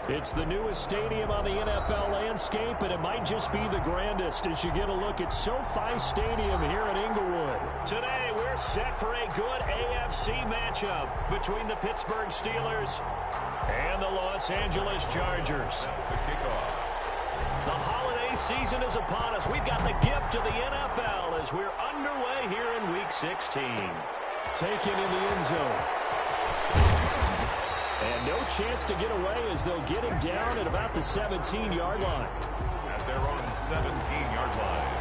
It's the newest stadium on the NFL landscape, and it might just be the grandest as you get a look at SoFi Stadium here in Inglewood. Today, we're set for a good AFC matchup between the Pittsburgh Steelers and the Los Angeles Chargers. The holiday season is upon us. We've got the gift of the NFL as we're underway here in Week 16. Taken in the end zone. And no chance to get away as they'll get him down at about the 17-yard line. At their own 17-yard line.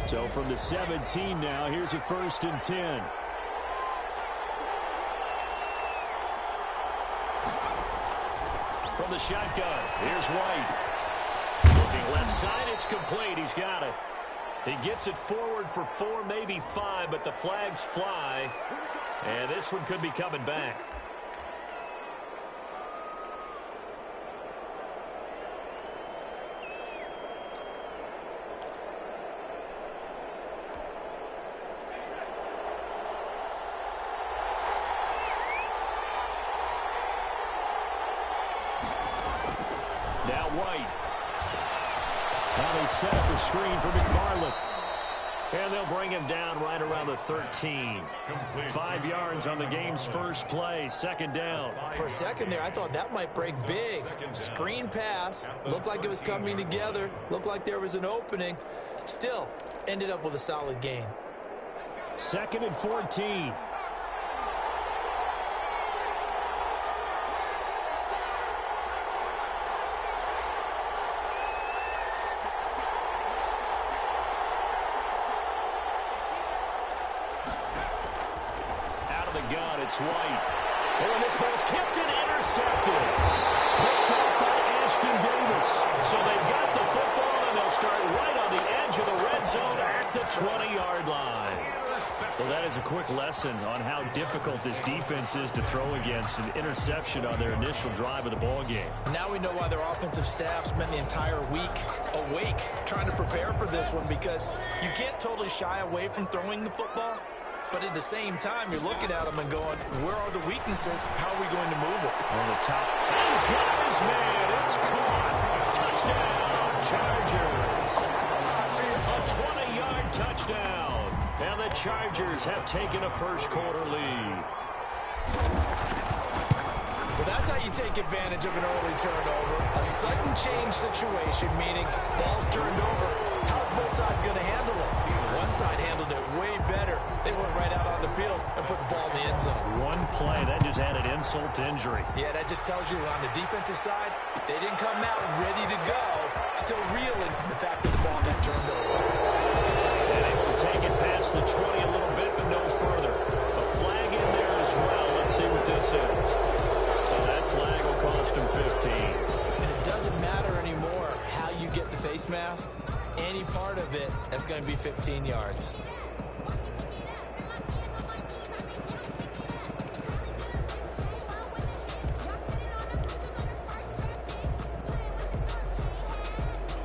So from the 17 now, here's a 1st and 10. From the shotgun, here's White. Looking left side, it's complete. He's got it. He gets it forward for 4, maybe 5, but the flags fly. And this one could be coming back. Now White. Now they set up the screen for McFarland. And they'll bring him down right around the 13. 5 yards on the game's first play. 2nd down. For a second there, I thought that might break big. Screen pass. Looked like it was coming together. Looked like there was an opening. Still, ended up with a solid gain. 2nd and 14. It's White. Oh, and this ball's tipped and intercepted. Picked up by Ashton Davis. So they've got the football, and they'll start right on the edge of the red zone at the 20-yard line. Well, that is a quick lesson on how difficult this defense is to throw against. An interception on their initial drive of the ball game. Now we know why their offensive staff spent the entire week awake trying to prepare for this one, because you can't totally shy away from throwing the football. But at the same time, you're looking at them and going, where are the weaknesses? How are we going to move it? On the top. He's got his man. It's caught. Touchdown, Chargers. A 20-yard touchdown. And the Chargers have taken a first-quarter lead. Well, that's how you take advantage of an early turnover. A sudden change situation, meaning ball's turned over. How's both sides going to handle it? One side handled it way better. They went right out on the field and put the ball in the end zone. One play, that just added insult to injury. Yeah, that just tells you on the defensive side, they didn't come out ready to go, still reeling from the fact that the ball got turned over. And able to take it past the 20 a little bit, but no further. A flag in there as well. Let's see what this is. So that flag will cost him 15. And it doesn't matter anymore how you get the face mask. Any part of it, that's going to be 15 yards.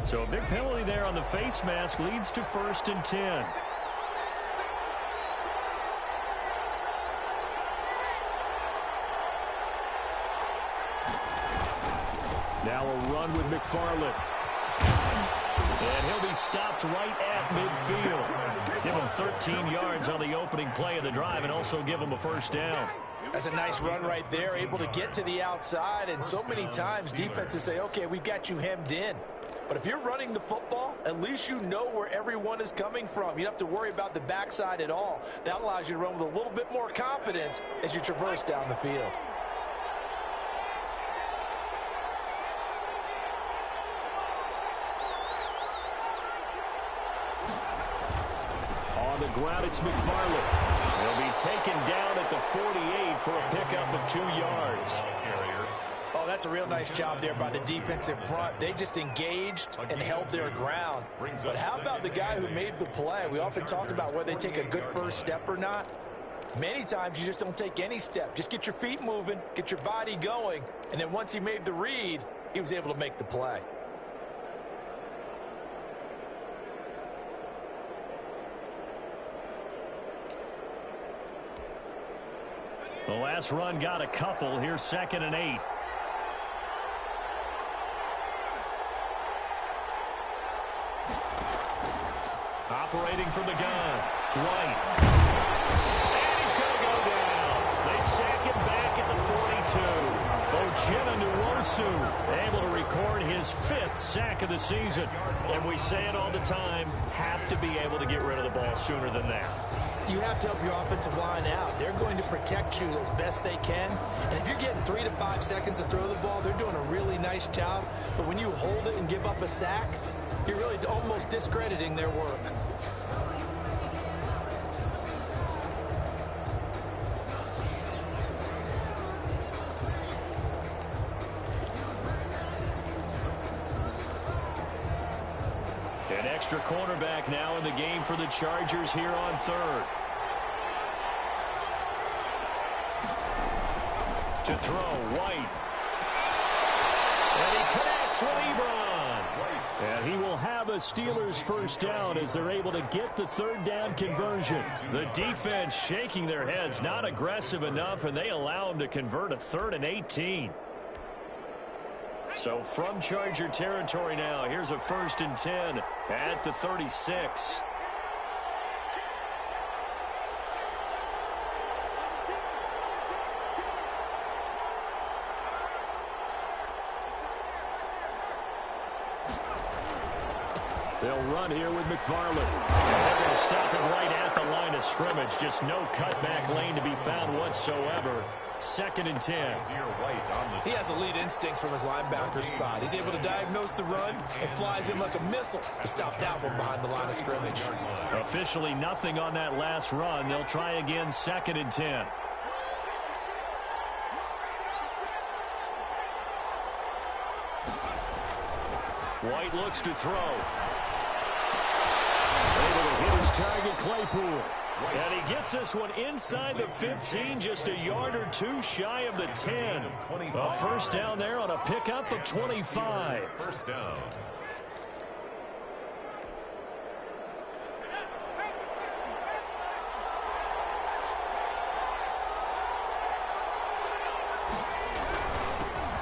So a big penalty there on the face mask leads to 1st and 10. Now a run with McFarland. And he'll be stopped right at midfield. Give him 13 yards on the opening play of the drive and also give him a 1st down. That's a nice run right there, able to get to the outside. And so many times defenses say, okay, we've got you hemmed in. But if you're running the football, at least you know where everyone is coming from. You don't have to worry about the backside at all. That allows you to run with a little bit more confidence as you traverse down the field. On the ground, it's McFarland. He'll be taken down at the 48 for a pickup of 2 yards. Oh, that's a real nice job there by the defensive front. They just engaged and held their ground. But how about the guy who made the play? We often talk about whether they take a good first step or not. Many times you just don't take any step. Just get your feet moving, get your body going, and then once he made the read, he was able to make the play. The last run got a couple. Here's 2nd and 8. Operating from the gun. White. And he's going to go down. They sack him back at the 42. Ochena Nwosu able to record his 5th sack of the season. And we say it all the time, have to be able to get rid of the ball sooner than that. You have to help your offensive line out. They're going to protect you as best they can. And if you're getting 3 to 5 seconds to throw the ball, they're doing a really nice job. But when you hold it and give up a sack, you're really almost discrediting their work. An extra cornerback now in the game for the Chargers here on 3rd. To throw, White. And he connects with Ebron. And he will have a Steelers first down as they're able to get the 3rd down conversion. The defense shaking their heads, not aggressive enough, and they allow him to convert a 3rd and 18. So from Charger territory now, here's a 1st and 10 at the 36. They'll run here with McFarland. And they're going to stop him right at the line of scrimmage. Just no cutback lane to be found whatsoever. 2nd and 10. He has elite instincts from his linebacker spot. He's able to diagnose the run and flies in like a missile to stop that one behind the line of scrimmage. Officially nothing on that last run. They'll try again 2nd and 10. White looks to throw. Able to hit his target, Claypool. And he gets this one inside the 15, just a yard or 2 shy of the 10. A first down there on a pickup of 25. First down.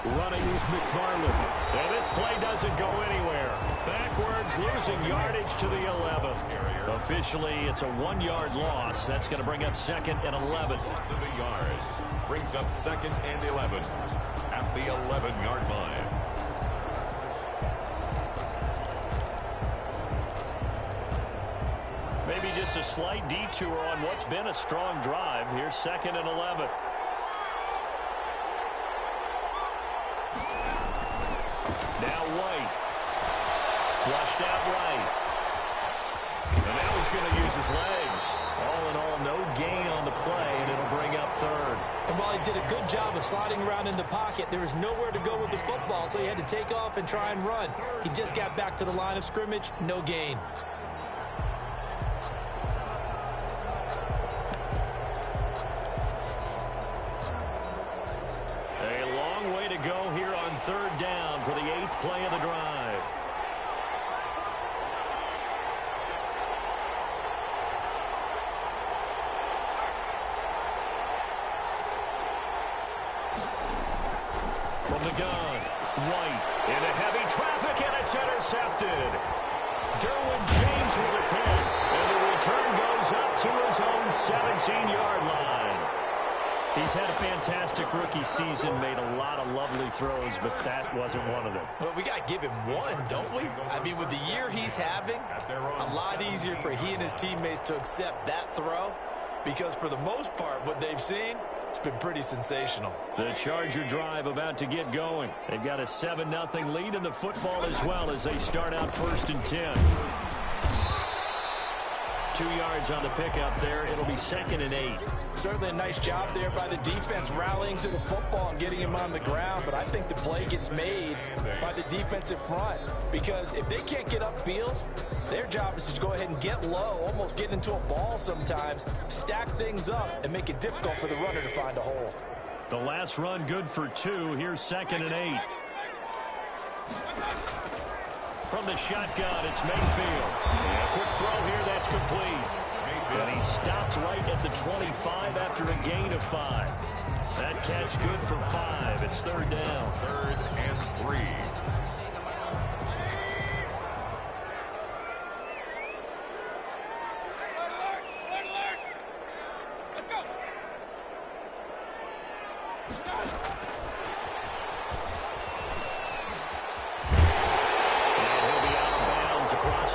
Running with McFarland. And this play doesn't go anywhere. Backwards, losing yardage to the 11. Officially, it's a 1-yard loss. That's going to bring up 2nd and 11. Loss of a yard. Brings up 2nd and 11 at the 11-yard line. Maybe just a slight detour on what's been a strong drive. Here's 2nd and 11. Now White. Flushed out right. And now he's going to use his legs. All in all, no gain on the play, and it'll bring up 3rd. And while he did a good job of sliding around in the pocket, there was nowhere to go with the football, so he had to take off and try and run. He just got back to the line of scrimmage, no gain. A long way to go here on 3rd down for the 8th play of the drive. From the gun, White into heavy traffic, and it's intercepted. Derwin James with a pick, and the return goes up to his own 17-yard line. He's had a fantastic rookie season, made a lot of lovely throws, but that wasn't one of them. Well, we got to give him one, don't we? I mean, with the year he's having, a lot easier for he and his teammates to accept that throw, because for the most part, what they've seen, it's been pretty sensational. The Charger drive about to get going. They've got a 7-0 lead in the football as well as they start out 1st and 10. 2 yards on the pickup there. It'll be 2nd and 8. Certainly a nice job there by the defense rallying to the football and getting him on the ground. But I think the play gets made by the defensive front, because if they can't get upfield, their job is to go ahead and get low, almost get into a ball sometimes, stack things up, and make it difficult for the runner to find a hole. The last run good for 2. Here's 2nd and 8. From the shotgun, it's Mayfield. And a quick throw here, that's complete. And he stopped right at the 25 after a gain of 5. That catch good for 5. It's 3rd down. 3rd and 3.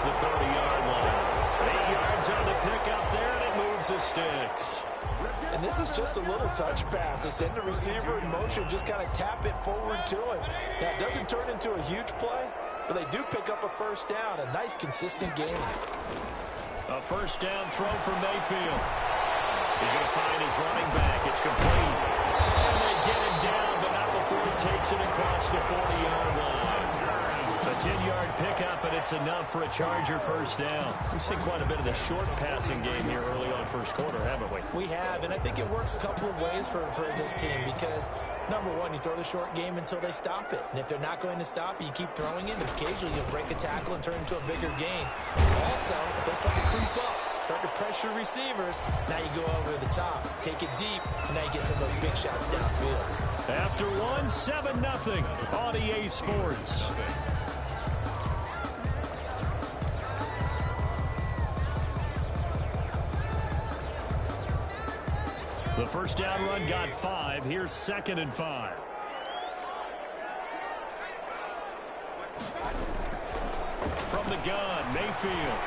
The 30-yard line. 8 yards on the pickup there, and it moves the sticks. And this is just a little touch pass. They send the receiver in motion, just kind of tap it forward to him. Now, it doesn't turn into a huge play, but they do pick up a 1st down. A nice, consistent gain. A 1st down throw for Mayfield. He's going to find his running back. It's complete. And they get him down, but not before he takes it across the 40-yard line. A 10-yard pickup, and it's enough for a Charger 1st down. We've seen quite a bit of the short passing game here early on 1st quarter, haven't we? We have, and I think it works a couple of ways for this team because, number one, you throw the short game until they stop it. And if they're not going to stop it, you keep throwing it, and occasionally you'll break a tackle and turn into a bigger gain. Also, if they start to creep up, start to pressure receivers, now you go over the top, take it deep, and now you get some of those big shots downfield. After 1, 7-0 on EA Sports. The 1st down run got 5. Here's 2nd and 5. From the gun, Mayfield.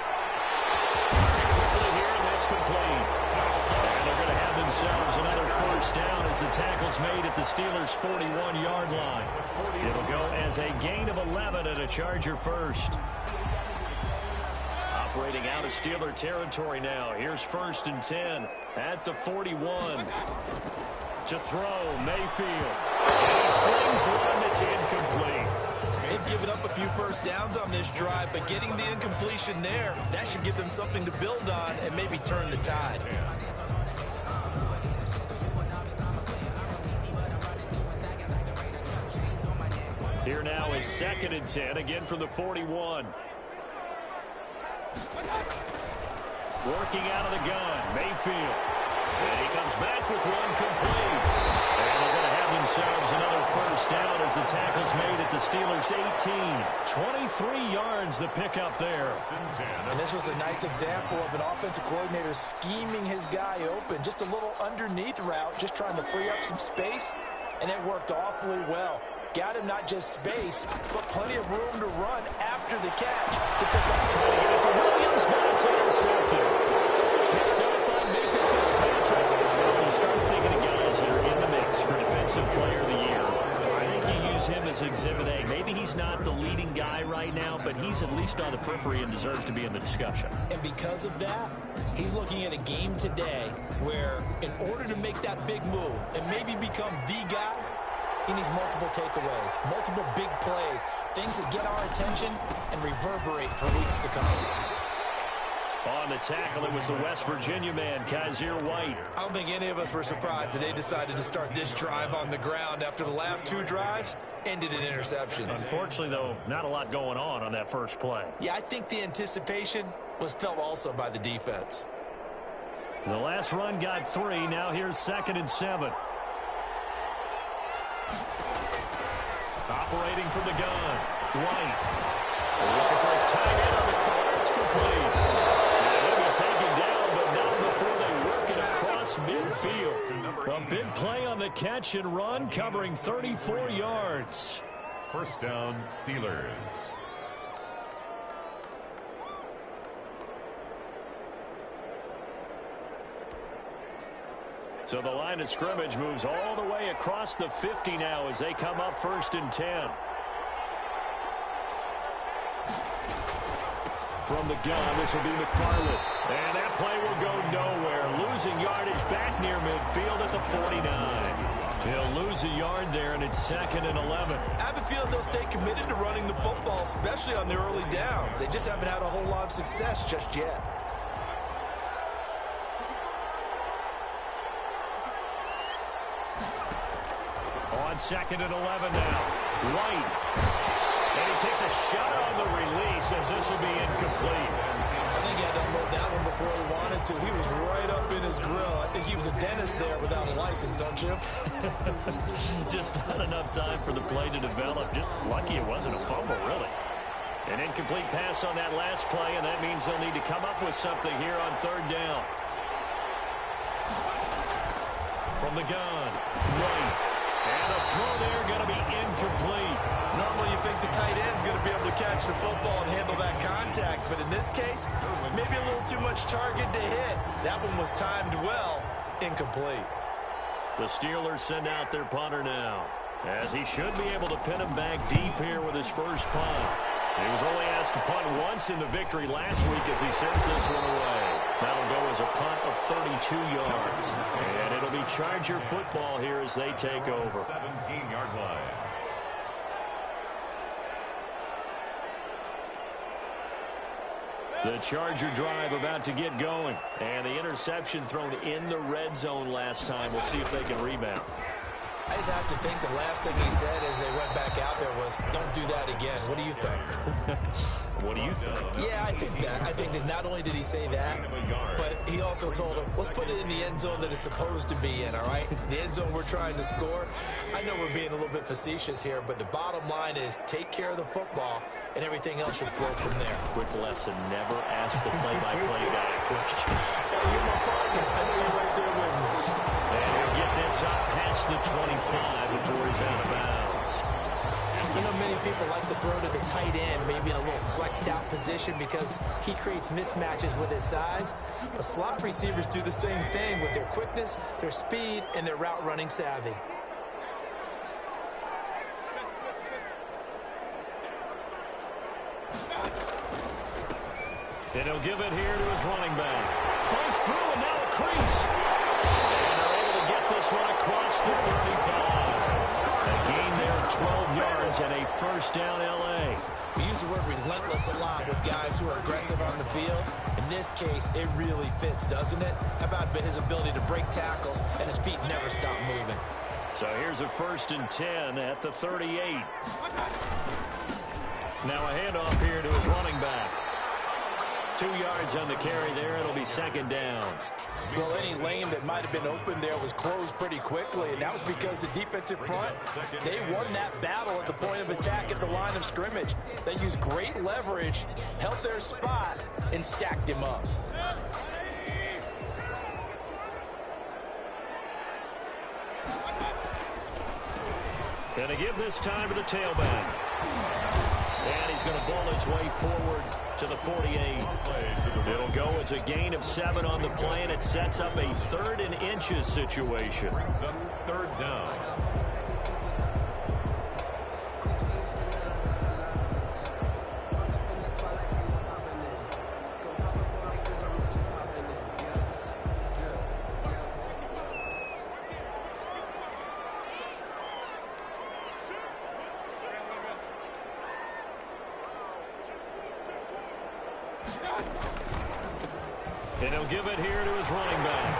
Quickly here, and that's complete. And they're going to have themselves another 1st down as the tackle's made at the Steelers' 41-yard line. It'll go as a gain of 11 and a Charger 1st. Operating out of Steeler territory now. Here's 1st and 10 at the 41. To throw, Mayfield. And he slings one that's incomplete. They've given up a few 1st downs on this drive, but getting the incompletion there, that should give them something to build on and maybe turn the tide. Here now is 2nd and 10, again from the 41. Working out of the gun, Mayfield. And he comes back with one complete. And they're going to have themselves another 1st down as the tackle's made at the Steelers' 18. 23 yards the pickup there. And this was a nice example of an offensive coordinator scheming his guy open. Just a little underneath route, just trying to free up some space. And it worked awfully well. Got him not just space, but plenty of room to run after the catch to pick up. Trying to get it to Williams, but it's intercepted. Picked up by Minka Fitzpatrick. You start thinking of guys that are in the mix for Defensive Player of the Year. I think you use him as Exhibit A. Maybe he's not the leading guy right now, but he's at least on the periphery and deserves to be in the discussion. And because of that, he's looking at a game today where in order to make that big move and maybe become the guy, he needs multiple takeaways, multiple big plays, things that get our attention and reverberate for weeks to come. On the tackle, it was the West Virginia man, Kaiser White. I don't think any of us were surprised that they decided to start this drive on the ground after the last 2 drives ended in interceptions. Unfortunately, though, not a lot going on that first play. Yeah, I think the anticipation was felt also by the defense. The last run got 3. Now here's 2nd and 7. Operating from the gun, White. Looking for his tight end on the corner. It's complete. They'll be taken down, but not before they work it across midfield. A big play on the catch and run, covering 34 yards. 1st down, Steelers. So the line of scrimmage moves all the way across the 50 now as they come up 1st and 10. From the gun, this will be McFarland. And that play will go nowhere. Losing yardage back near midfield at the 49. He'll lose a yard there, and it's 2nd and 11. I have a feeling they'll stay committed to running the football, especially on the early downs. They just haven't had a whole lot of success just yet. On 2nd and 11 now. White. And he takes a shot on the release as this will be incomplete. I think he had to unload that one before he wanted to. He was right up in his grill. I think he was a dentist there without a license, don't you? Just not enough time for the play to develop. Just lucky it wasn't a fumble, really. An incomplete pass on that last play, and that means they'll need to come up with something here on 3rd down. From the gun, White. And the throw there going to be incomplete. Normally you think the tight end's going to be able to catch the football and handle that contact, but in this case, maybe a little too much target to hit. That one was timed well, incomplete. The Steelers send out their punter now, as he should be able to pin him back deep here with his first punt. He was only asked to punt once in the victory last week as he sends this one away. That'll go as a punt of 32 yards. And it'll be Charger football here as they take over. 17-yard line. The Charger drive about to get going. And the interception thrown in the red zone last time. We'll see if they can rebound. I just have to think the last thing he said as they went back out there was, don't do that again. What do you think? What do you think? Yeah, I think that. I think that not only did he say that, but he also told him, let's put it in the end zone that it's supposed to be in, all right? The end zone we're trying to score. I know we're being a little bit facetious here, but the bottom line is take care of the football, and everything else should flow from there. Quick lesson, never ask the play-by-play guy a question. Hey, you're my partner. I know you're right there with me. And he'll get this up past the 25 before he's out of bounds. You know, many people like to throw to the tight end, maybe in a little flexed out position because he creates mismatches with his size. But slot receivers do the same thing with their quickness, their speed, and their route running savvy. And he'll give it here to his running back. Fights through and now a crease. And they're able to get this one across the 35. A gain there of 12 yards and a first down L.A. We use the word relentless a lot with guys who are aggressive on the field. In this case, it really fits, doesn't it? How about his ability to break tackles and his feet never stop moving? So here's a 1st and 10 at the 38. Now a handoff here to his running back. 2 yards on the carry there. It'll be 2nd down. Well, any lane that might have been open there was closed pretty quickly, and that was because the defensive front, they won that battle at the point of attack at the line of scrimmage. They used great leverage, held their spot, and stacked him up. And to give this time to the tailback. And he's going to bull his way forward to the 48. It'll go as a gain of 7 on the play, and it sets up a 3rd and inches situation. Brings up 3rd down. And he'll give it here to his running back.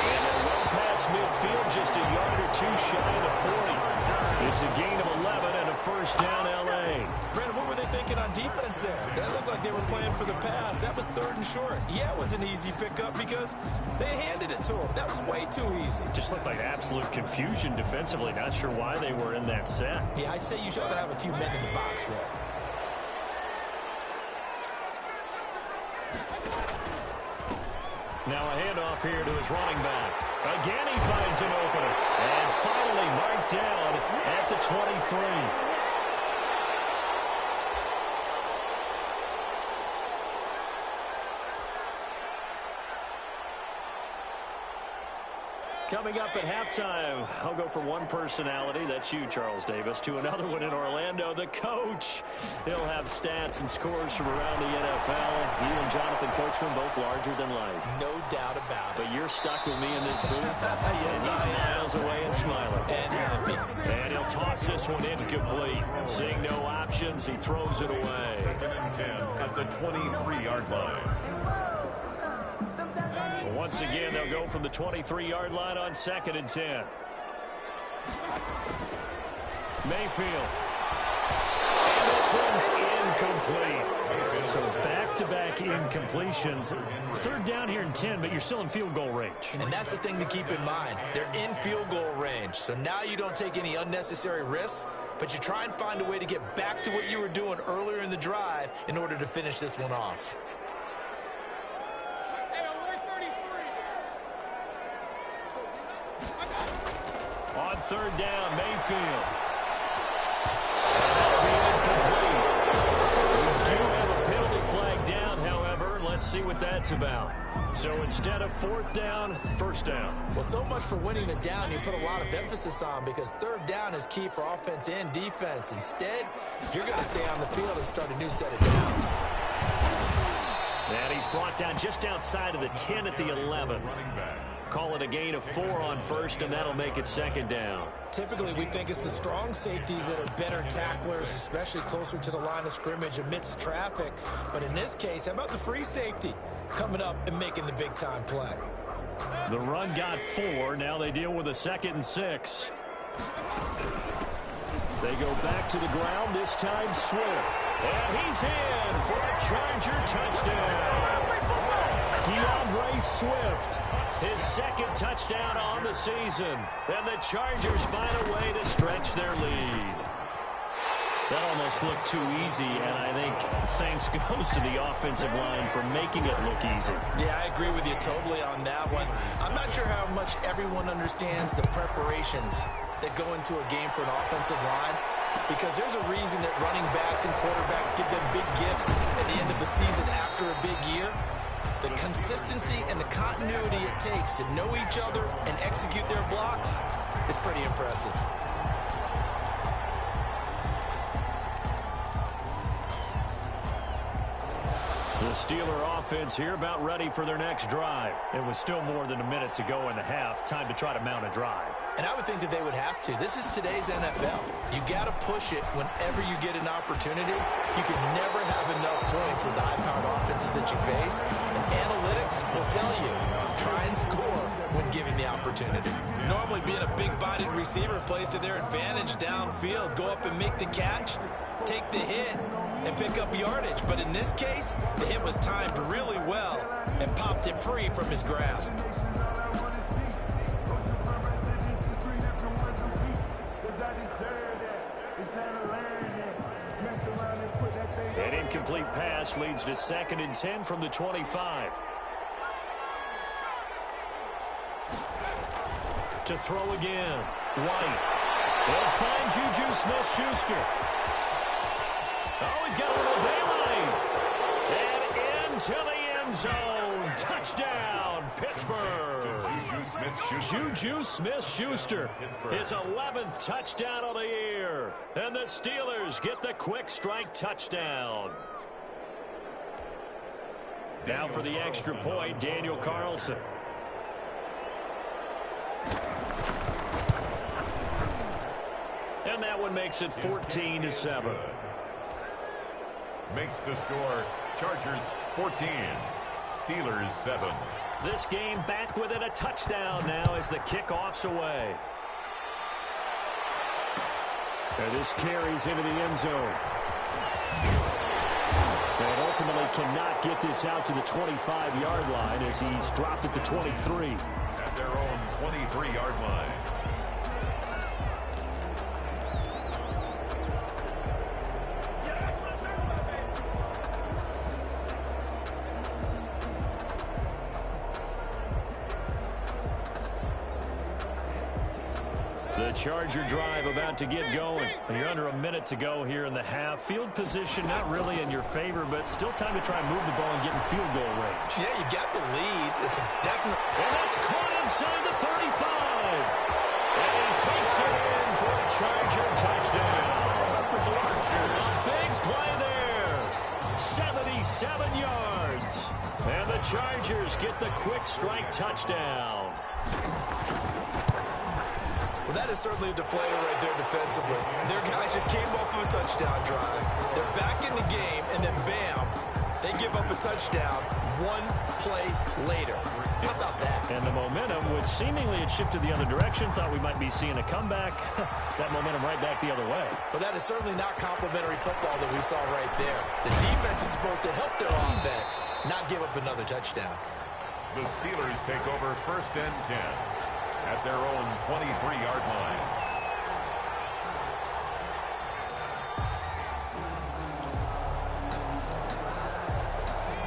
And they're well past midfield, just a yard or 2 shy of the 40. It's a gain of 11 and a first down L.A. Brandon, what were they thinking on defense there? That looked like they were playing for the pass. That was 3rd and short. Yeah, it was an easy pickup because they handed it to him. That was way too easy. Just looked like absolute confusion defensively. Not sure why they were in that set. Yeah, I'd say you should have a few men in the box there. Now a handoff here to his running back. Again, he finds an opener. And finally marked down at the 23. Coming up at halftime, I'll go from one personality, that's you, Charles Davis, to another one in Orlando, the coach. He'll have stats and scores from around the NFL. You and Jonathan Coachman both larger than life. No doubt about it. But you're stuck with me in this booth. Yes, and he's miles away and smiling. And happy. And he'll toss this one incomplete. Seeing no options, he throws it away. 2nd and 10 at the 23-yard line. Once again, they'll go from the 23-yard line on 2nd and 10. Mayfield. And this one's incomplete. So back-to-back incompletions. 3rd down here and 10, but you're still in field goal range. And that's the thing to keep in mind. They're in field goal range. So now you don't take any unnecessary risks, but you try and find a way to get back to what you were doing earlier in the drive in order to finish this one off. On 3rd down, Mayfield. That'll be incomplete. We do have a penalty flag down, however. Let's see what that's about. So instead of 4th down, 1st down. Well, so much for winning the down you put a lot of emphasis on, because 3rd down is key for offense and defense. Instead, you're going to stay on the field and start a new set of downs. And he's brought down just outside of the 10 at the 11. Call it a gain of 4 on 1st, and that'll make it 2nd down. Typically, we think it's the strong safeties that are better tacklers, especially closer to the line of scrimmage amidst traffic. But in this case, how about the free safety coming up and making the big-time play? The run got 4. Now they deal with a 2nd and 6. They go back to the ground, this time Swift. And he's in for a Charger touchdown. DeAndre Swift, his 2nd touchdown on the season. And the Chargers find a way to stretch their lead. That almost looked too easy, and I think thanks goes to the offensive line for making it look easy. Yeah, I agree with you totally on that one. I'm not sure how much everyone understands the preparations that go into a game for an offensive line, because there's a reason that running backs and quarterbacks give them big gifts at the end of the season after a big year. The consistency and the continuity it takes to know each other and execute their blocks is pretty impressive. The Steeler offense here about ready for their next drive. It was still more than a minute to go in the half. Time to try to mount a drive. And I would think that they would have to. This is today's NFL. You got to push it whenever you get an opportunity. You can never have enough points with the high-powered offenses that you face. And analytics will tell you, try and score when given the opportunity. Normally being a big-bodied receiver plays to their advantage downfield. Go up and make the catch, take the hit, and pick up yardage. But in this case, the hit was timed really well and popped it free from his grasp. An incomplete pass leads to 2nd and 10 from the 25. To throw again. White. They'll find Juju Smith-Schuster. Oh, he's got a little daylight. And into the end zone. Touchdown, Pittsburgh. Juju Smith-Schuster. His 11th touchdown of the year. And the Steelers get the quick strike touchdown. Now for the extra point, Daniel Carlson. And that one makes it 14-7. Makes the score Chargers 14, Steelers 7. This game back within a touchdown now as the kickoff's away. And this carries into the end zone. And ultimately cannot get this out to the 25-yard line as he's dropped at the 23. At their own 23-yard line. The Charger drive about to get going. You're under a minute to go here in the half. Field position not really in your favor, but still time to try and move the ball and get in field goal range. Yeah, you got the lead. It's a definite. And that's caught inside the 35. Puts it in for a Charger touchdown. A big play there. 77 yards. And the Chargers get the quick strike touchdown. Well, that is certainly a deflator right there defensively. Their guys just came off of a touchdown drive. They're back in the game, and then bam, they give up a touchdown one play later. How about that? And the momentum would seemingly had shifted the other direction. Thought we might be seeing a comeback. That momentum right back the other way. But that is certainly not complimentary football that we saw right there. The defense is supposed to help their offense, not give up another touchdown. The Steelers take over 1st and 10 at their own 23-yard line.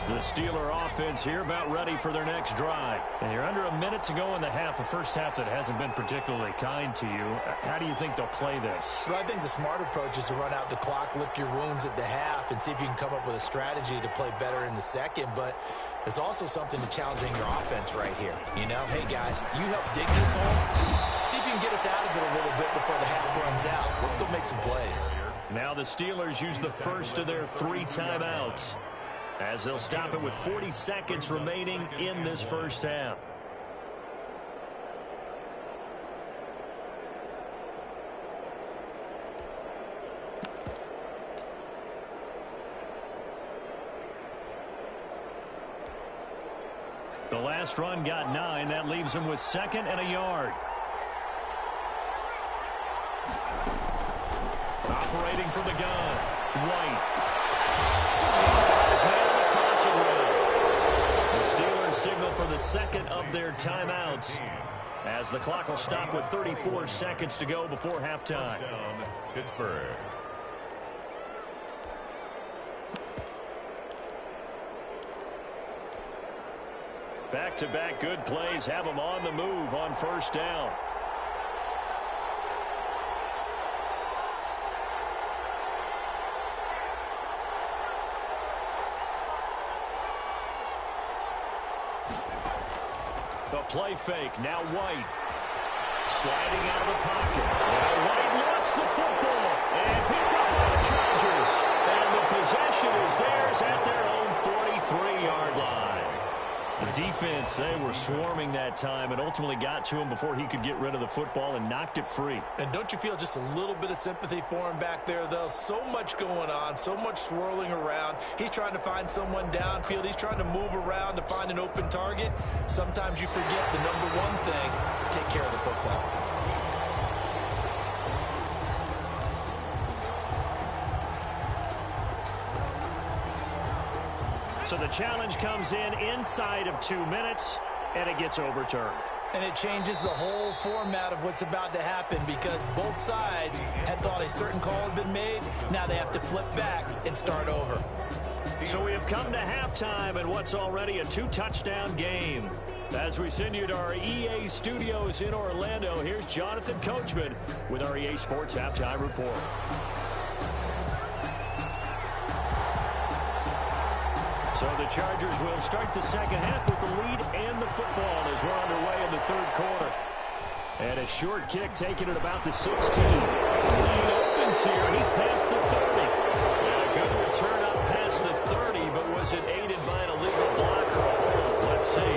The Steeler offense here about ready for their next drive. And you're under a minute to go in the half, a first half that hasn't been particularly kind to you. How do you think they'll play this? Well, I think the smart approach is to run out the clock, lick your wounds at the half, and see if you can come up with a strategy to play better in the second. But there's also something to challenging your offense right here. You know, hey, guys, you help dig this hole. See if you can get us out of it a little bit before the half runs out. Let's go make some plays. Now the Steelers use the first of their 3 timeouts, as they'll stop it with 40 seconds remaining in this first half. The last run got 9. That leaves them with 2nd and a yard. Operating from the gun, White. The Steelers signal for the 2nd of their timeouts, as the clock will stop with 34 seconds to go before halftime. Pittsburgh. Back-to-back good plays have them on the move on first down. The play fake, now White. Sliding out of the pocket. Now White lost the football and picked up by the Chargers. And the possession is theirs at their own 43-yard line. The defense, they were swarming that time and ultimately got to him before he could get rid of the football and knocked it free. And don't you feel just a little bit of sympathy for him back there, though? So much going on, so much swirling around. He's trying to find someone downfield. He's trying to move around to find an open target. Sometimes you forget the number one thing, take care of the football. So the challenge comes in inside of 2 minutes, and it gets overturned. And it changes the whole format of what's about to happen, because both sides had thought a certain call had been made. Now they have to flip back and start over. So we have come to halftime in what's already a 2-touchdown game. As we send you to our EA studios in Orlando, here's Jonathan Coachman with our EA Sports Halftime Report. So the Chargers will start the second half with the lead and the football as we're underway in the third quarter. And a short kick taken at about the 16. Lead opens here. He's past the 30. And a good return up past the 30, but was it aided by an illegal blocker? Let's see.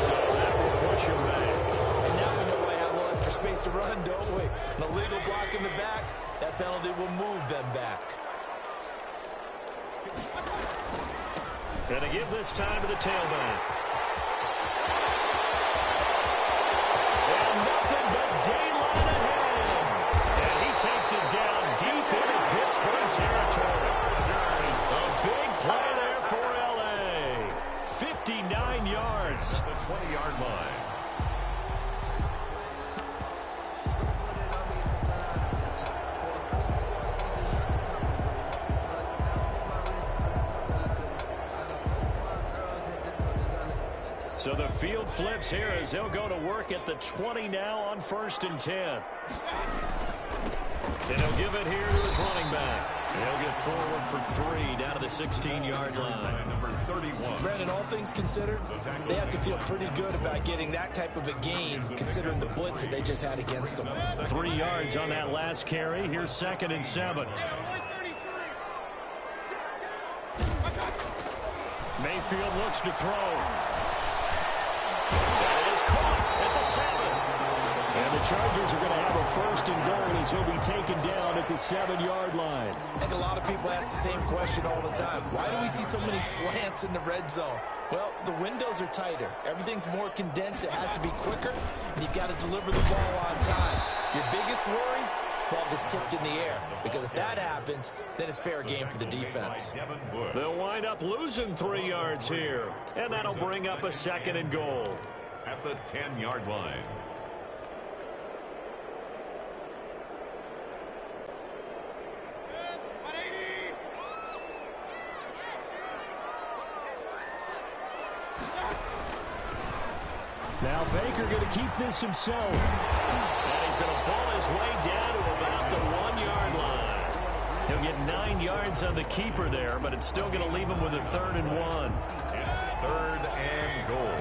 So that will push him back. And now we know why I have a little extra space to run, don't we? An illegal block in the back, that penalty will move them back. And to give this time to the tailback. And nothing but daylight ahead. And he takes it down deep into Pittsburgh territory. A big play there for L.A. 59 yards. The 20-yard line. So the field flips here as they'll go to work at the 20 now on 1st and 10. And he'll give it here to his running back. He'll get forward for 3 down to the 16-yard line. Number 31. Brandon, all things considered, they have to feel pretty good about getting that type of a gain, considering the blitz that they just had against them. 3 yards on that last carry. Here's 2nd and 7. Mayfield looks to throw. That is caught at the 7. And the Chargers are going to have a 1st and goal as he'll be taken down at the 7-yard line. I think a lot of people ask the same question all the time. Why do we see so many slants in the red zone? Well, the windows are tighter. Everything's more condensed. It has to be quicker. And you've got to deliver the ball on time. Your biggest worry? Ball gets tipped in the air. Because if that happens, then it's fair game for the defense. They'll wind up losing 3 yards here. And that'll bring up a 2nd and goal. At the 10-yard line. Now Baker going to keep this himself. And he's going to ball his way down to about the 1-yard line. He'll get 9 yards on the keeper there, but it's still going to leave him with a 3rd and 1. It's 3rd and goal.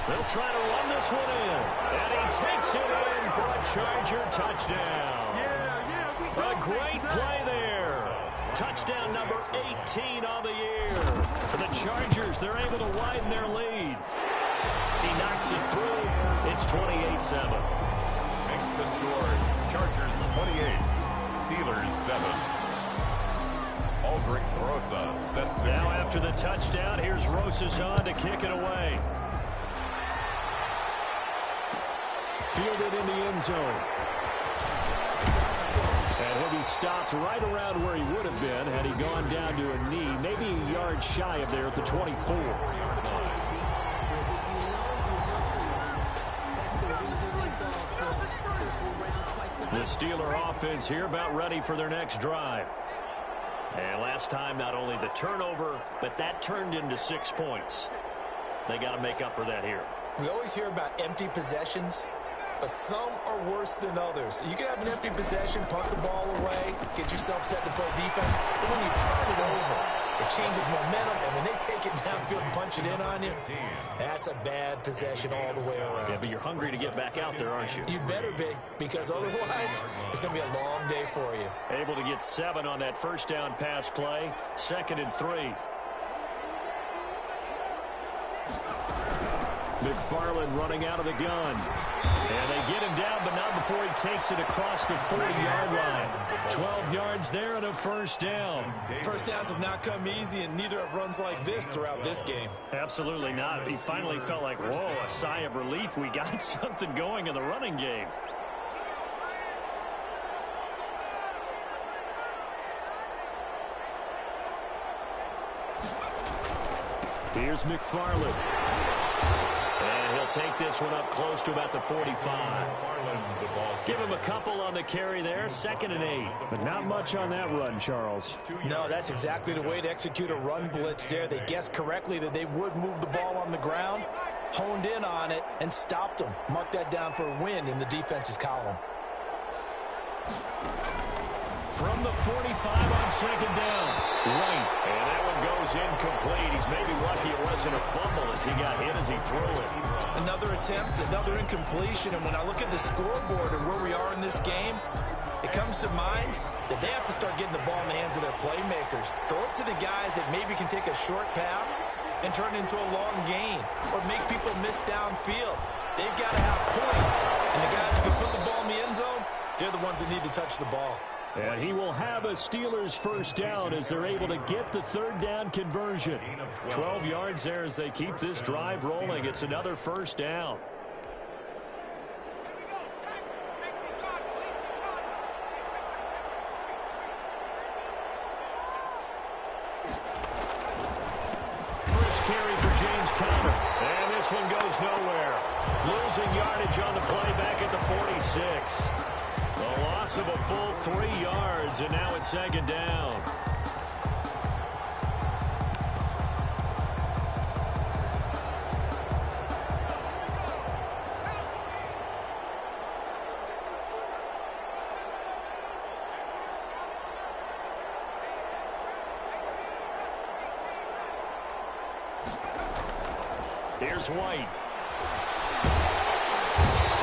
They'll try to run this one in. And he takes it in for a Charger touchdown. A great play there. Touchdown number 18 on the year. For the Chargers, they're able to widen their lead. He knocks it through. It's 28-7. Makes the score. Chargers 28. Steelers 7. Aldrich Rosa set to Now after the touchdown, here's Rosas on to kick it away. Fielded in the end zone. And he'll be stopped right around where he would have been had he gone down to a knee, maybe a yard shy of there at the 24. The Steeler offense here about ready for their next drive. And last time, not only the turnover, but that turned into 6 points. They got to make up for that here. We always hear about empty possessions, but some are worse than others. You can have an empty possession, punt the ball away, get yourself set to play defense, but when you turn it over, it changes momentum, and when they take it downfield and punch it in on you, that's a bad possession all the way around. Yeah, but you're hungry to get back out there, aren't you? You better be, because otherwise, it's going to be a long day for you. Able to get 7 on that first down pass play. 2nd and 3. McFarland running out of the gun. And they get him down, but not before he takes it across the 40-yard line. 12 yards there and a 1st down. First downs have not come easy, and neither have runs like this throughout this game. Absolutely not. He finally felt like, whoa, a sigh of relief. We got something going in the running game. Here's McFarland. And he'll take this one up close to about the 45. Give him a couple on the carry there. 2nd and 8. But not much on that run, Charles. No, that's exactly the way to execute a run blitz there. They guessed correctly that they would move the ball on the ground, honed in on it, and stopped them. Mark that down for a win in the defense's column. From the 45 on 2nd down. Right. And that one goes incomplete. He's maybe lucky it wasn't a fumble as he got hit as he threw it. Another attempt, another incompletion. And when I look at the scoreboard and where we are in this game, it comes to mind that they have to start getting the ball in the hands of their playmakers. Throw it to the guys that maybe can take a short pass and turn it into a long gain or make people miss downfield. They've got to have points. And the guys who can put the ball in the end zone, they're the ones that need to touch the ball. And he will have a Steelers 1st down as they're able to get the 3rd down conversion. 12 yards there as they keep this drive rolling. It's another 1st down. First carry for James Conner. And this one goes nowhere. Losing yardage on the play back at the 46. A loss of a full 3 yards, and now it's 2nd down. Here's White.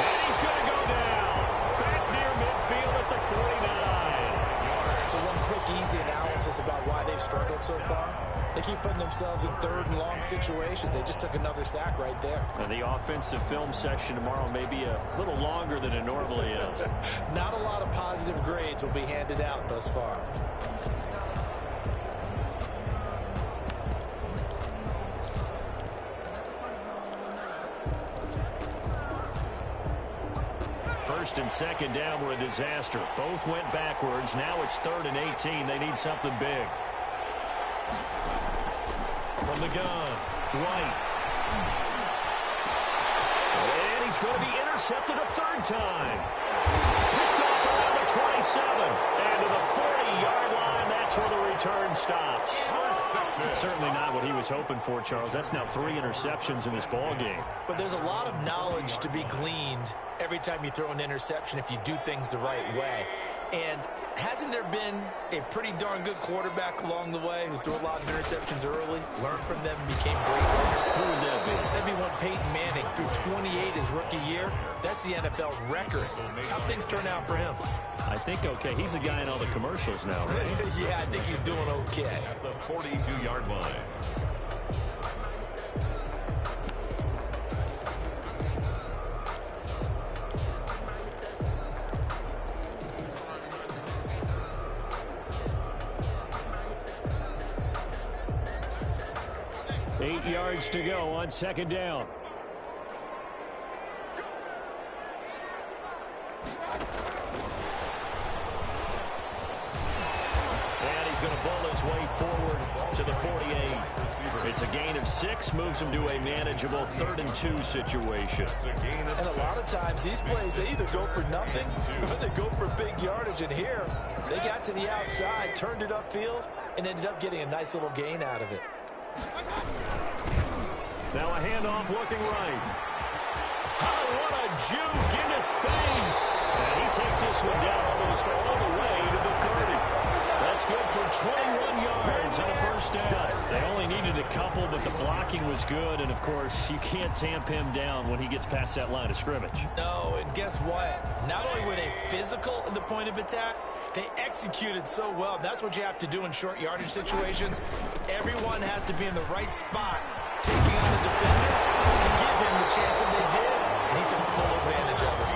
And he's going to go down. Back near midfield at the 49. So one quick, easy analysis about why they've struggled so far. They keep putting themselves in third and long situations. They just took another sack right there. And the offensive film session tomorrow may be a little longer than it normally is. Not a lot of positive grades will be handed out thus far. First and second down were a disaster. Both went backwards. Now it's 3rd and 18. They need something big. From the gun, White. And he's going to be intercepted a third time. Picked off around the 27. And to the 40-yard line, that's where the return stops. Certainly not what he was hoping for, Charles. That's now 3 interceptions in this ball game. But there's a lot of knowledge to be gleaned every time you throw an interception if you do things the right way. And hasn't there been a pretty darn good quarterback along the way who threw a lot of interceptions early, learned from them, and became great later? Who would that be? That'd be one Peyton Manning threw 28 his rookie year. That's the NFL record. How'd things turn out for him? I think okay. He's a guy in all the commercials now, right? Yeah, I think he's doing okay. That's the 42-yard line. Eight yards to go on second down. And he's going to bowl his way forward to the 48. It's a gain of 6, moves him to a manageable 3rd and 2 situation. And a lot of times these plays, they either go for nothing or they go for big yardage. And here, they got to the outside, turned it upfield, and ended up getting a nice little gain out of it. Now a handoff looking right. Oh, what a juke into space. And he takes this one down almost all the way to the 30. That's good for 21 yards and a first down. They only needed a couple, but the blocking was good. And, of course, you can't tamp him down when he gets past that line of scrimmage. No, and guess what? Not only were they physical at the point of attack, they executed so well. That's what you have to do in short yardage situations. Everyone has to be in the right spot, taking on the defender to give him the chance that they did, and he took full advantage of it.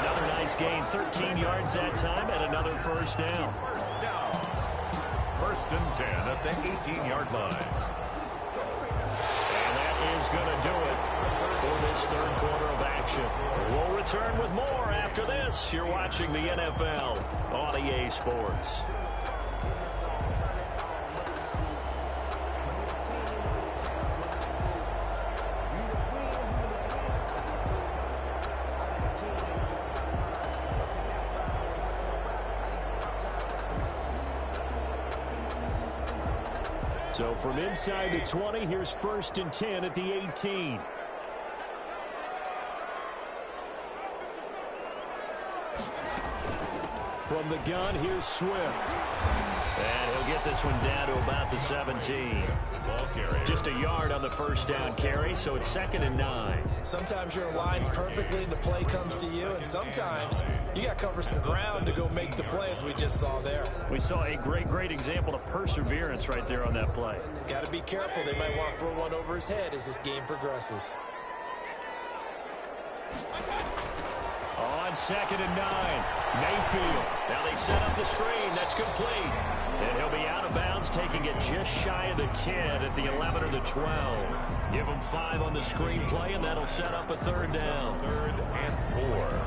Another nice gain, 13 yards that time, and another first down. First and 10 at the 18-yard line. And that is going to do it for this third quarter of action. We'll return with more after this. You're watching the NFL on EA Sports. So from inside the 20, here's 1st and 10 at the 18. From the gun, here's Swift. And he'll get this one down to about the 17. Just a yard on the first down carry, so it's 2nd and 9. Sometimes you're aligned perfectly and the play comes to you, and sometimes you got to cover some ground to go make the play, as we just saw there. We saw a great example of perseverance right there on that play. Got to be careful. They might want to throw one over his head as this game progresses. On 2nd and 9, Mayfield. Now they set up the screen. That's complete. And he'll be out of bounds, taking it just shy of the 10 at the 11 or the 12. Give him 5 on the screen play, and that'll set up a 3rd down. 3rd and 4.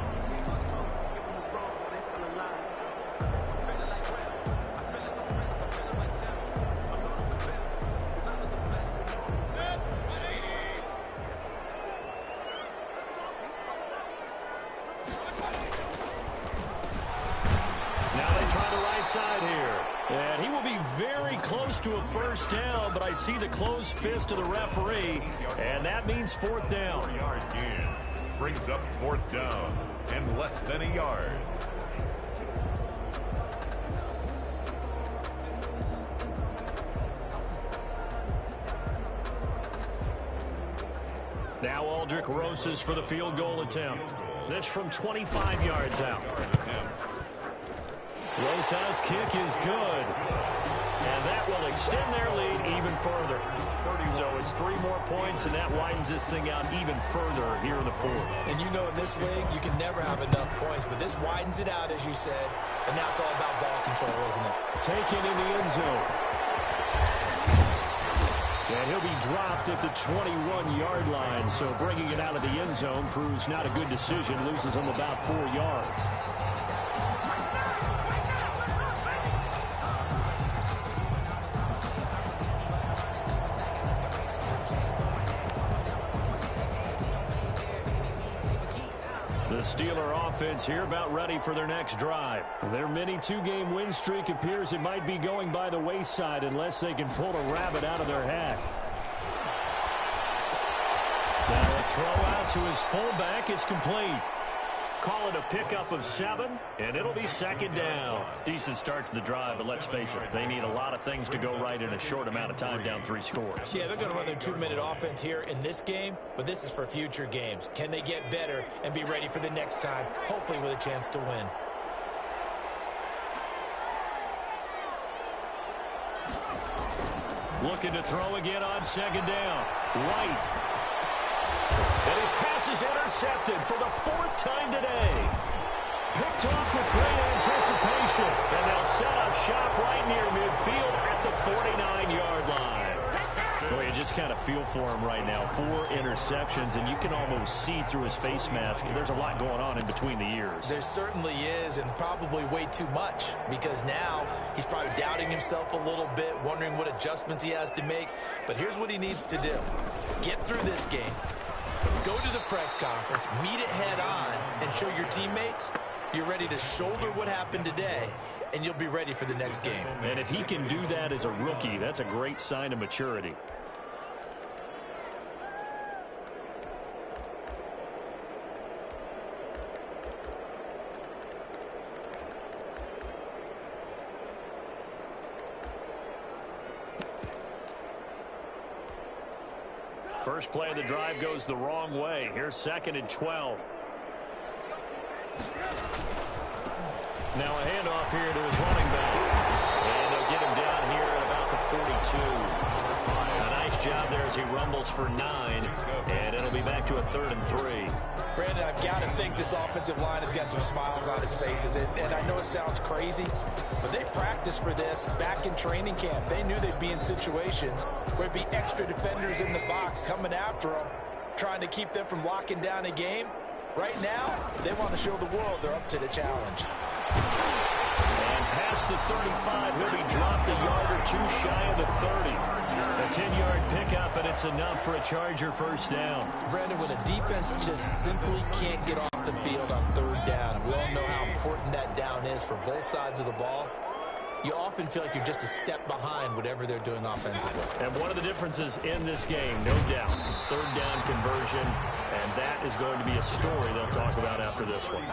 Side here, and he will be very close to a first down, but I see the closed fist of the referee, and that means 4th down. 4-yard gain brings up 4th down and less than a yard. Now Aldrich Rosas for the field goal attempt. This from 25 yards out. Rosas' kick is good. And that will extend their lead even further. So it's 3 more points, and that widens this thing out even further here in the fourth. And you know in this league, you can never have enough points, but this widens it out, as you said, and now it's all about ball control, isn't it? Taken in the end zone. And he'll be dropped at the 21-yard line, so bringing it out of the end zone proves not a good decision, loses him about 4 yards. The Steeler offense here about ready for their next drive. Their mini 2-game win streak appears it might be going by the wayside unless they can pull a rabbit out of their hat. Now a throw out to his fullback is complete. Call it a pickup of 7, and it'll be second down. Decent start to the drive, but let's face it, they need a lot of things to go right in a short amount of time down 3 scores. Yeah, they're going to run their 2-minute offense here in this game, but this is for future games. Can they get better and be ready for the next time, hopefully with a chance to win? Looking to throw again on second down. White. And his pass is intercepted for the 4th time today. Picked off with great anticipation. And they'll set up shop right near midfield at the 49-yard line. Boy, you just kind of feel for him right now. 4 interceptions, and you can almost see through his face mask. There's a lot going on in between the ears. There certainly is, and probably way too much, because now he's probably doubting himself a little bit, wondering what adjustments he has to make. But here's what he needs to do. Get through this game. Go to the press conference, meet it head on, and show your teammates you're ready to shoulder what happened today, and you'll be ready for the next game. And if he can do that as a rookie, that's a great sign of maturity. First play of the drive goes the wrong way. Here's 2nd and 12. Now a handoff here to his running back. And they'll get him down here at about the 42. A nice job there as he rumbles for 9. And it'll be back to a 3rd and 3. Brandon, I've got to think this offensive line has got some smiles on its faces. And I know it sounds crazy, but they practiced for this back in training camp. They knew they'd be in situations where it'd be extra defenders in the box coming after them, trying to keep them from locking down a game. Right now, they want to show the world they're up to the challenge. And past the 35, he'll be dropped a yard or 2 shy of the 30. A 10-yard pickup, and it's enough for a Charger first down. Brandon, when a defense just simply can't get off the field on 3rd down, and we all know how important that down is for both sides of the ball, you often feel like you're just a step behind whatever they're doing offensively. And one of the differences in this game, no doubt, 3rd down conversion, and that is going to be a story they'll talk about after this one.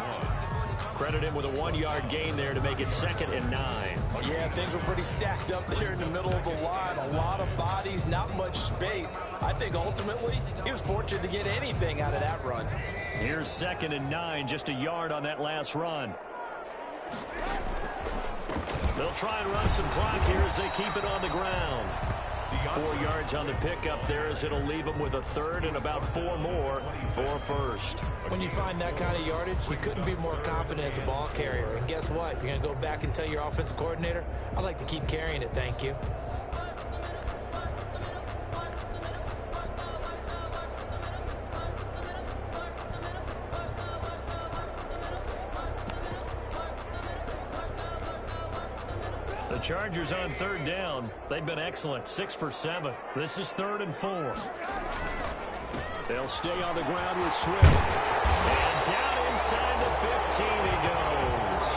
Credit him with a 1-yard gain there to make it 2nd and 9. Yeah, things were pretty stacked up there in the middle of the line. A lot of bodies, not much space. I think ultimately he was fortunate to get anything out of that run. Here's 2nd and 9, just a yard on that last run. They'll try and run some clock here as they keep it on the ground. 4 yards on the pickup there as it'll leave them with a 3rd and about 4 more for 1st. When you find that kind of yardage, you couldn't be more confident as a ball carrier. And guess what? You're going to go back and tell your offensive coordinator, I'd like to keep carrying it, thank you. The Chargers on 3rd down. They've been excellent. 6 for 7. This is 3rd and 4. They'll stay on the ground with Swift. And down inside the 15 he goes.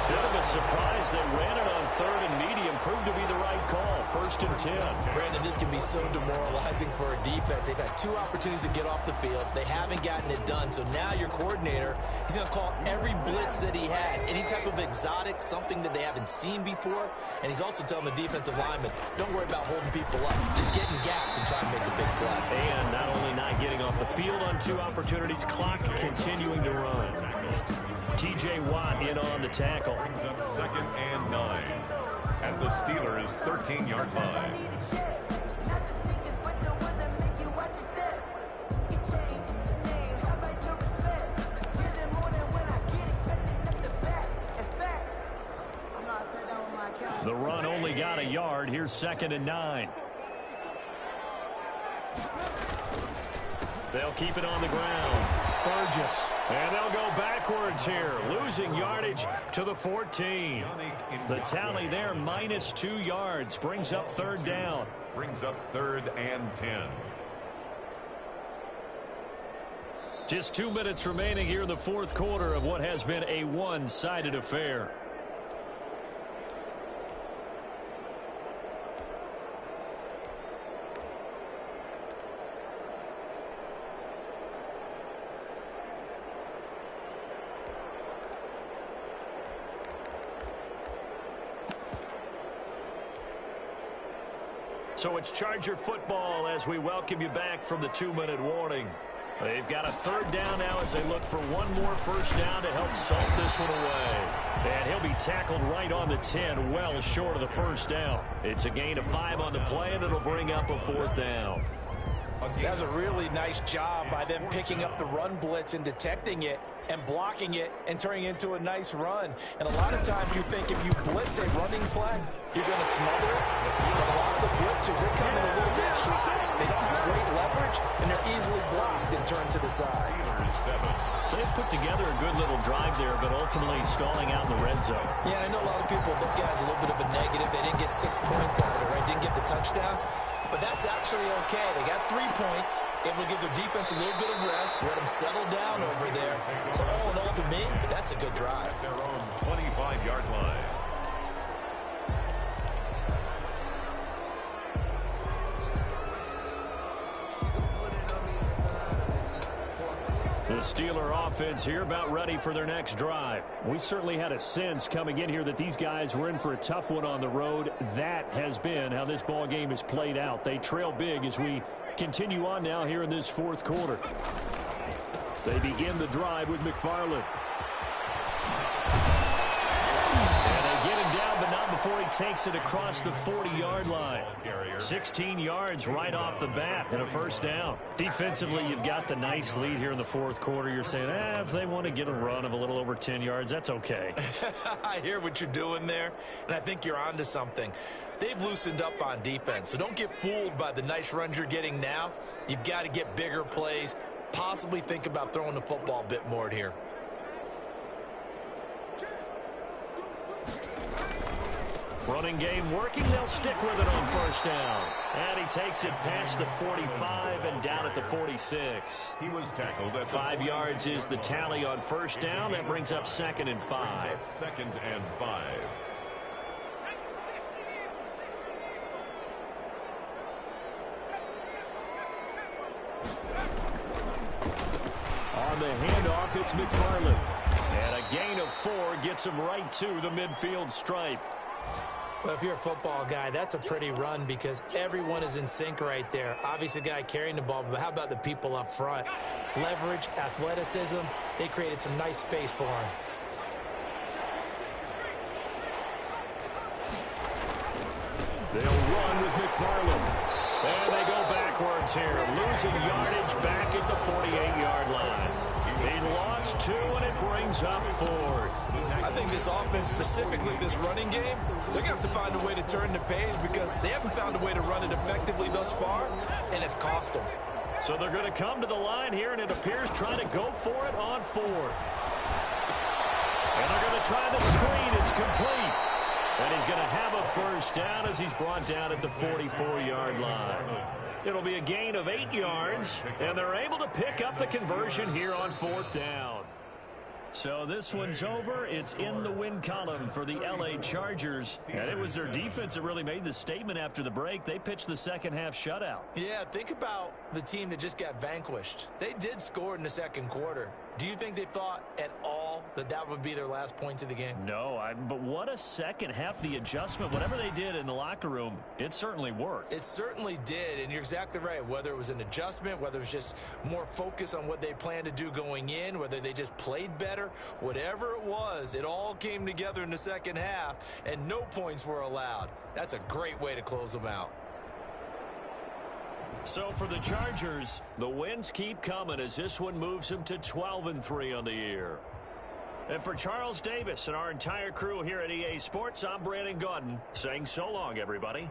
Bit of a surprise they ran it on 3rd and medium. Proved to be the right call. 1st and 10. Brandon, this can be so demoralizing for a defense. They've had 2 opportunities to get off the field. They haven't gotten it done. So now your coordinator, he's going to call every blitz that he has, any type of exotic, something that they haven't seen before. And he's also telling the defensive lineman, don't worry about holding people up. Just get in gaps and try to make a big play. And not only not getting off the field on 2 opportunities, clock continuing to run. T.J. Watt in on the tackle. Brings up 2nd and 9 at the Steelers' 13-yard line. The run only got a yard. Here's 2nd and 9. They'll keep it on the ground. Burgess. And they'll go backwards here, losing yardage to the 14. The tally there, -2 yards, brings up 3rd down. Brings up 3rd and 10. Just 2 minutes remaining here in the 4th quarter of what has been a one-sided affair. So it's Charger football as we welcome you back from the 2-minute warning. They've got a 3rd down now as they look for one more 1st down to help salt this one away. And he'll be tackled right on the 10, well short of the 1st down. It's a gain of 5 on the play, and it'll bring up a 4th down. That's a really nice job by them picking up the run blitz and detecting it and blocking it and turning it into a nice run. And a lot of times you think if you blitz a running play, you're going to smother it. But a lot of the blitzers, they come in a little bit high. They don't have great leverage, and they're easily blocked and turned to the side. So they put together a good little drive there, but ultimately stalling out in the red zone. Yeah, I know a lot of people look at it as a little bit of a negative. They didn't get 6 points out of it, right? Didn't get the touchdown. But that's actually okay. They got 3 points. Able to give their defense a little bit of rest, let them settle down over there. So all in all, to me, that's a good drive. Their own 25-yard line. The Steeler offense here about ready for their next drive. We certainly had a sense coming in here that these guys were in for a tough one on the road. That has been how this ball game is played out. They trail big as we continue on now here in this 4th quarter. They begin the drive with McFarland. And they get him down, but not before he takes it across the 40-yard line. 16 yards right off the bat and a 1st down. Defensively, you've got the nice lead here in the 4th quarter. You're saying, if they want to get a run of a little over 10 yards, that's okay. I hear what you're doing there, and I think you're onto something. They've loosened up on defense, so don't get fooled by the nice runs you're getting now. You've got to get bigger plays, possibly think about throwing the football a bit more here. Running game working. They'll stick with it on 1st down. And he takes it past the 45 and down at the 46. He was tackled at 5 yards is the tally on 1st down. That brings up 2nd and 5. 2nd and 5. On the handoff, it's McFarland. And a gain of 4 gets him right to the midfield stripe. Well, if you're a football guy, that's a pretty run because everyone is in sync right there. Obviously, the guy carrying the ball, but how about the people up front? Leverage, athleticism, they created some nice space for him. They'll run with McFarland. And they go backwards here, losing yardage back at the 48-yard line. He lost 2, and it brings up 4th. I think this offense, specifically this running game, they're going to have to find a way to turn the page because they haven't found a way to run it effectively thus far, and it's cost them. So they're going to come to the line here, and it appears trying to go for it on 4th. And they're going to try the screen. It's complete. And he's going to have a 1st down as he's brought down at the 44-yard line. It'll be a gain of 8 yards, and they're able to pick up the conversion here on 4th down. So this one's over. It's in the win column for the L.A. Chargers. And it was their defense that really made the statement after the break. They pitched the second half shutout. Yeah, think about the team that just got vanquished. They did score in the second quarter. Do you think they thought at all that that would be their last points of the game? No, but what a second half. The adjustment, whatever they did in the locker room, it certainly worked. It certainly did, and you're exactly right. Whether it was an adjustment, whether it was just more focus on what they planned to do going in, whether they just played better, whatever it was, it all came together in the second half, and no points were allowed. That's a great way to close them out. So for the Chargers, the wins keep coming as this one moves them to 12-3 on the year. And for Charles Davis and our entire crew here at EA Sports, I'm Brandon Gaudin saying so long, everybody.